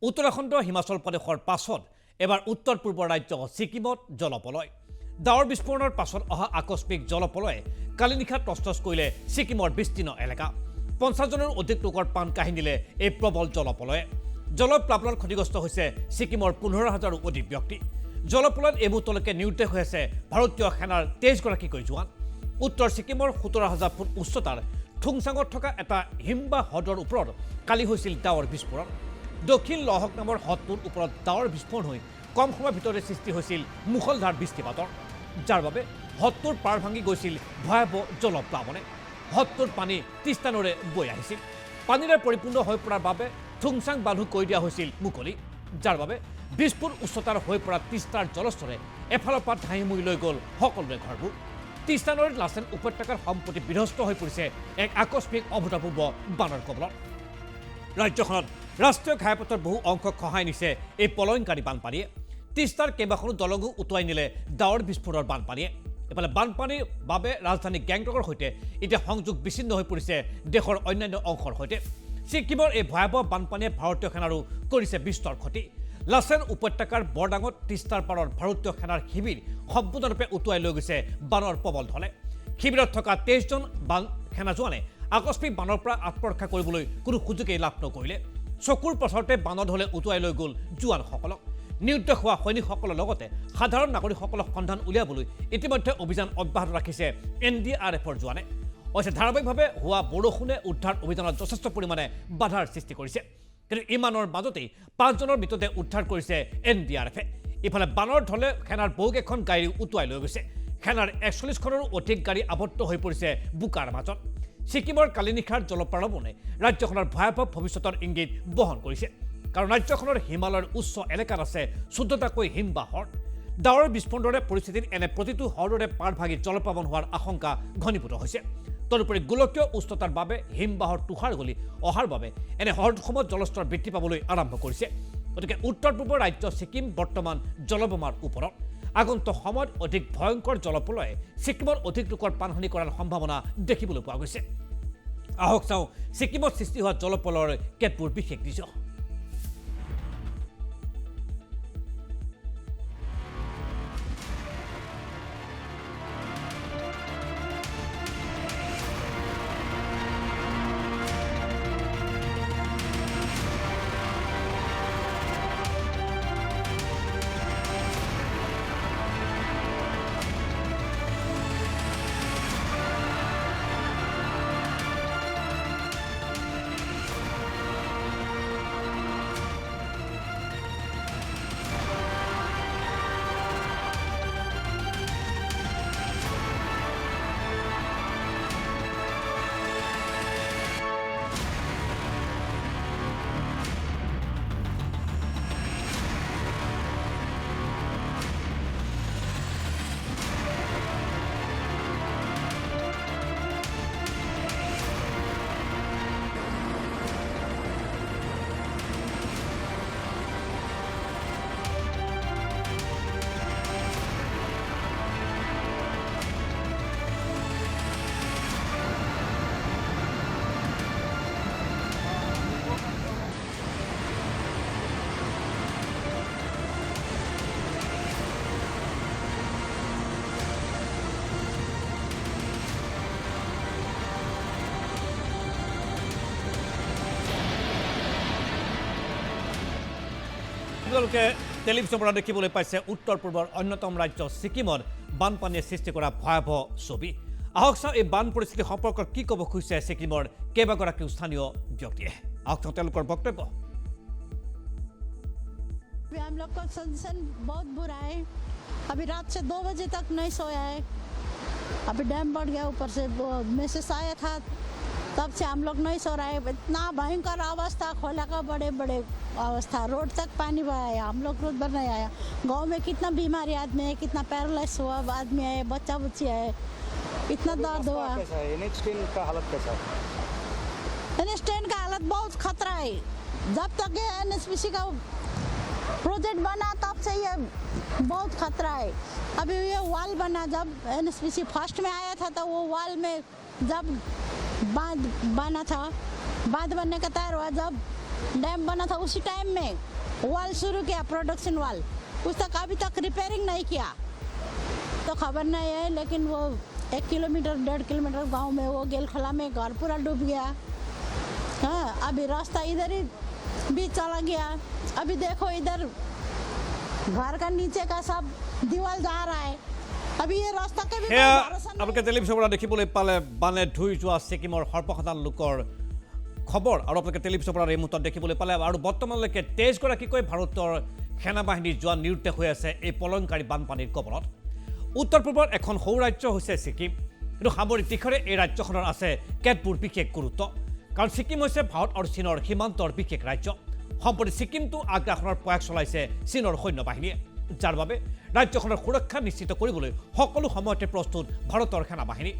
উত্তৰাখণ্ড হিমাচল প্ৰদেশৰ পাছত এবাৰ উত্তৰ পূৰ্বৰ ৰাজ্য ছিকিমত জলপলয় ডাৱৰ বিস্ফোৰণৰ পাছত অহা আকস্মিক জলপলয়ে কালি নিশা তছতছ কৰিলে ছিকিমৰ বিস্তীৰ্ণ এলেকা 50 জনৰ অধিক লোকৰ প্ৰাণ কাঢ়ি নিলে এই প্ৰবল জলপলয়ে জলপ্লাৱনত ক্ষতিগ্ৰস্ত হৈছে ছিকিমৰ 15,000ৰো অধিক ব্যক্তি জলপলয়ত এই মুহূৰ্তলৈকে নিৰুদ্দেশ হৈ আছে ভাৰতীয় সেনাৰ 23গৰাকীকৈ জোৱান উত্তৰ ছিকিমৰ 17,000 ফুট উচ্চতাৰ থুংচাঙত থকা এটা হিমবাহ হ্ৰদৰ ওপৰত কালি হৈছিল ডাৱৰ বিস্ফোৰণ দক্ষিণ লহক নামৰ হ্ৰদটোৰ ওপৰত ডাৱৰ বিস্ফোৰণ হৈ কম সময়ৰ ভিতৰতে সৃষ্টি হৈছিল মুখলধাৰ বৃষ্টিপাতৰ যাৰ বাবে হ্ৰদটোৰ পাৰ ভাঙি গৈছিল ভয়াৱহ জলপ্লাৱনে হ্ৰদটোৰ পানী তিস্তানৰে বৈ আহিছিল পানীৰে পৰিপূৰ্ণ হৈ পৰাৰ বাবে থুংচাং বান্ধু কৰি দিয়া হৈছিল মুকলি যাৰ বাবে 20 ফুট উচ্চতাৰ হৈ পৰা তিস্তাৰ জলস্তৰে এফালৰ পৰা ধাই মুই লৈ গ'ল সকলোৰে ঘৰবোৰ তিস্তানৰ লাচেন উপত্যকাৰ সম্পত্তি বিধ্বস্ত হৈ পৰিছে এক আকস্মিক অভূতপূৰ্ব বানৰ কবলত ৰাজ্যখনত ৰাষ্ট্ৰীয় ঘাইপথৰ বহু অংশ খহাই নিছে এই পলয়নকাৰী বানপানীয়ে তিস্তাৰ কেইবাখনো দলঙো উটুৱাই নিলে ডাৱৰ বিস্ফোৰণৰ বানপানীয়ে এফালে বানপানীৰ বাবে ৰাজধানী গেংটকৰ সৈতে এতিয়া সংযোগ বিচ্ছিন্ন হৈ পৰিছে দেশৰ অন্যান্য অংশৰ সৈতে ছিকিমৰ এই ভয়াৱহ বানপানীয়ে ভাৰতীয় সেনাৰো কৰিছে বিস্তৰ ক্ষতি লাচেন উপত্যকাৰ বৰডাঙত তিস্তাৰ পাৰৰ ভাৰতীয় সেনাৰ শিবিৰ সম্পূৰ্ণৰূপে উটুৱাই লৈ গৈছে বানৰ প্ৰবল ঢলে শিবিৰত থকা 23জন বান সেনা জোৱানে আকস্মিক বানৰ পৰা আত্মৰক্ষা কৰিবলৈ কোনো সুযোগেই লাভ নকৰিলে চকুৰ পছৰতে বানৰ ঢলে উটুৱাই লৈ গ'ল জোৱানসকলক নিৰুদ্দেশ হোৱা সৈনিকসকলৰ লগতে সাধাৰণ নাগৰিকসকলক সন্ধান উলিয়াবলৈ ইতিমধ্যে অভিযান অব্যাহত ৰাখিছে NDRFৰ জোৱানে অৱশ্যে ধাৰাবাহিকভাৱে হোৱা বৰষুণে উদ্ধাৰ অভিযানত যথেষ্ট পৰিমাণে বাধাৰ সৃষ্টি কৰিছে কিন্তু ইমানৰ মাজতেই 5 জনৰ মৃতদেহ উদ্ধাৰ কৰিছে NDRFে ইফালে বানৰ ঢলে সেনাৰ বহুকেইখন গাড়ী উটুৱাই লৈ গৈছে সেনাৰ 41খনৰো অধিক গাড়ী আবদ্ধ হৈ পৰিছে বোকাৰ মাজত ছিকিমৰ কালি নিশাৰ জলপ্লাৱনে ৰাজ্যখনৰ ভয়াৱহ ভৱিষ্যতৰ ইংগিত বহন কৰিছে কাৰণ ৰাজ্যখনৰ হিমালয়ৰ উচ্চ এলেকাত আছে 14টাকৈ হিমবাহ হ্ৰদ ডাৱৰ বিস্ফোৰণৰ পৰিস্থিতিত এনে প্ৰতিটো হ্ৰদৰে পাৰ ভাগি জলপ্লাৱন হোৱাৰ আশংকা ঘনীভূত হৈছে তদুপৰি গোলকীয় উষ্ণতাৰ বাবে হিমবাহৰ তুষাৰ গলি অহাৰ বাবে এনে হ্ৰদসমূহত জলস্তৰ বৃদ্ধি পাবলৈ আৰম্ভ কৰিছে গতিকে উত্তৰ পূৰ্বৰ ৰাজ্য ছিকিম বৰ্তমান জলবোমাৰ ওপৰত আগন্তুক সময়ত অধিক ভয়ংকৰ জলপ্ৰলয়ে ছিকিমৰ অধিক লোকৰ প্ৰাণহানি কৰাৰ সম্ভাৱনা দেখিবলৈ পোৱা গৈছে আহক চাওঁ ছিকিমত সৃষ্টি হোৱা জলপ্ৰলয়ৰ কেতবোৰ বিশেষ দৃশ্য আপোনালোকে টেলিভিছনৰ পৰা দেখিবলৈ পাইছে উত্তৰ পূৰ্বৰ অন্যতম ৰাজ্য ছিকিমৰ বানপানীয়ে সৃষ্টি কৰা ভয়াৱহ ছবি আহক চাওঁ এই বান পৰিস্থিতি সম্পৰ্কত কি ক'ব খুজিছে ছিকিমৰ কেইবাগৰাকীও স্থানীয় ব্যক্তিয়ে আহক চাওঁ তেওঁলোকৰ বক্তব্য हम लोग का कंडीशन बहुत बुरा है अभी रात से 2 बजे तक नहीं सोया है अभी डैम बढ़ गया ऊपर से मैसेज आया था तब से हम लोग नहीं सो रहे हैं इतना भयंकर अवस्था खोला का बड़े बड़े अवस्था रोड तक पानी आया हम लोग रोड पर नहीं आया गांव में कितना बीमारी आदमी है कितना पैरालाइज हुआ आदमी है बच्चा बुच्ची है इतना दर्द हुआ NH10 का हालत कैसा है NH10 का हालत बहुत खतरा है जब तक ये NSPC का प्रोजेक्ट बना तब से ये बहुत खतरा है अभी ये वाल बना जब NSPC फर्स्ट में आया था तो वो वाल में जब बांध बना था बांध बनने का तैयार हुआ जब डैम बना था उसी टाइम में वॉल शुरू किया, प्रोडक्शन वॉल, उस तक अभी तक रिपेयरिंग नहीं किया। तो खबर नहीं है, लेकिन वो 1 किलोमीटर 1.5 किलोमीटर गांव में वो गेलखला में घर पूरा डूब गया। हाँ, अभी रास्ता इधर ही भी चला गया। अभी देखो इधर घर का नीचे का सब दीवार जा रहा है। अभी ये रास्ता के भी সেয়া भरोसा नहीं। আপোনালোকে টেলিভিশ্যনৰ পৰা দেখিবলৈ পালে বানে ধুই যোৱা ছিকিমৰ সৰ্বসাধাৰণ লোকৰ খবৰ আৰু আপোনালোকে টেলিভিশ্যনৰ পৰা এই মুহূৰ্তত দেখিবলৈ পালে আৰু বৰ্তমানলৈকে 23 গৰাকীকৈ ভাৰতৰ সেনাবাহিনীৰ জোৱান নিৰুদ্দেশ হৈ আছে এই প্ৰলয়ংকাৰী বানপানীৰ কবলত। উত্তৰ পূৰ্বৰ এখন সৰু ৰাজ্য হৈছে ছিকিম, কিন্তু সামৰিক দিশৰে এই ৰাজ্যখনৰ আছে কেতবোৰ বিশেষ গুৰুত্ব, কাৰণ ছিকিম হৈছে ভাৰত আৰু চীনৰ সীমান্তৰ বিশেষ ৰাজ্য। সম্প্ৰতি ছিকিমটো আগ্ৰাসনৰ প্ৰয়াস চলাইছে চীনৰ সৈন্যবাহিনীয়ে, যাৰ বাবে ৰাজ্যখনৰ সুৰক্ষা নিশ্চিত কৰিবলৈ সকলো সময়তে প্ৰস্তুত ভাৰতৰ সেনাবাহিনী।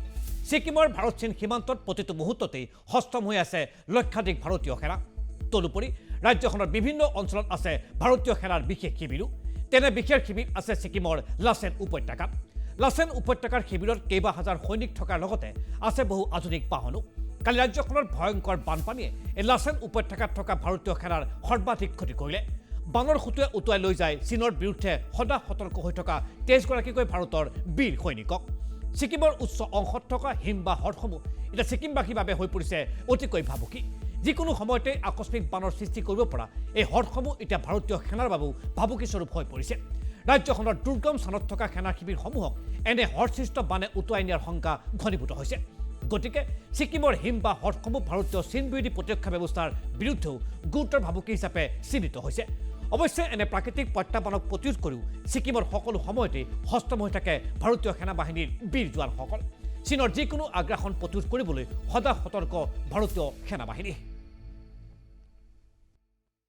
ছিকিমৰ ভাৰত চীন সীমান্তত প্ৰতিটো মুহূৰ্ততেই সষ্টম হৈ আছে লক্ষাধিক ভাৰতীয় সেনা। তদুপৰি ৰাজ্যখনৰ বিভিন্ন অঞ্চলত আছে ভাৰতীয় সেনাৰ বিশেষ শিবিৰো। তেনে বিশেষ শিবিৰ আছে ছিকিমৰ লাচেন উপত্যকাত। লাচেন উপত্যকাৰ শিবিৰত কেইবা হাজাৰ সৈনিক থকাৰ লগতে আছে বহু আধুনিক বাহনো। কালি ৰাজ্যখনৰ ভয়ংকৰ বানপানীয়ে এই লাচেন উপত্যকাত থকা ভাৰতীয় সেনাৰ সৰ্বাধিক ক্ষতি কৰিলে। বানৰ সুতুৱে উটুৱাই লৈ যায় চীনৰ বিৰুদ্ধে সদা সতৰ্ক হৈ থকা 23 গৰাকীকৈ ভাৰতৰ বীৰ সৈনিকক। ছিকিমৰ উচ্চ অংশত থকা হিম বা হ্ৰদসমূহ এতিয়া ছিকিমবাসীৰ বাবে হৈ পৰিছে অতিকৈ ভাবুকি। যিকোনো সময়তে আকস্মিক বানৰ সৃষ্টি কৰিব পৰা এই হ্ৰদসমূহ এতিয়া ভাৰতীয় সেনাৰ বাবেও ভাবুকিস্বৰূপ হৈ পৰিছে। ৰাজ্যখনৰ দুৰ্গম স্থানত থকা সেনা শিবিৰসমূহক এনে হ্ৰদসৃষ্ট বানে উটুৱাই নিয়াৰ শংকা ঘনীভূত হৈছে। গতিকে ছিকিমৰ হিম বা হ্ৰদসমূহ ভাৰতীয় চীন বিৰোধী প্ৰতিৰক্ষা ব্যৱস্থাৰ বিৰুদ্ধেও গুৰুতৰ ভাবুকি হিচাপে চিহ্নিত হৈছে। অৱশ্যে এনে প্ৰাকৃতিক প্ৰত্যাহ্বানক প্ৰতিৰোধ কৰিও ছিকিমৰ সকলো সময়তে সষ্টম হৈ থাকে ভাৰতীয় সেনাবাহিনীৰ বীৰ জোৱানসকল। চীনৰ যিকোনো আগ্ৰাসন প্ৰতিৰোধ কৰিবলৈ সদা সতৰ্ক ভাৰতীয় সেনাবাহিনী।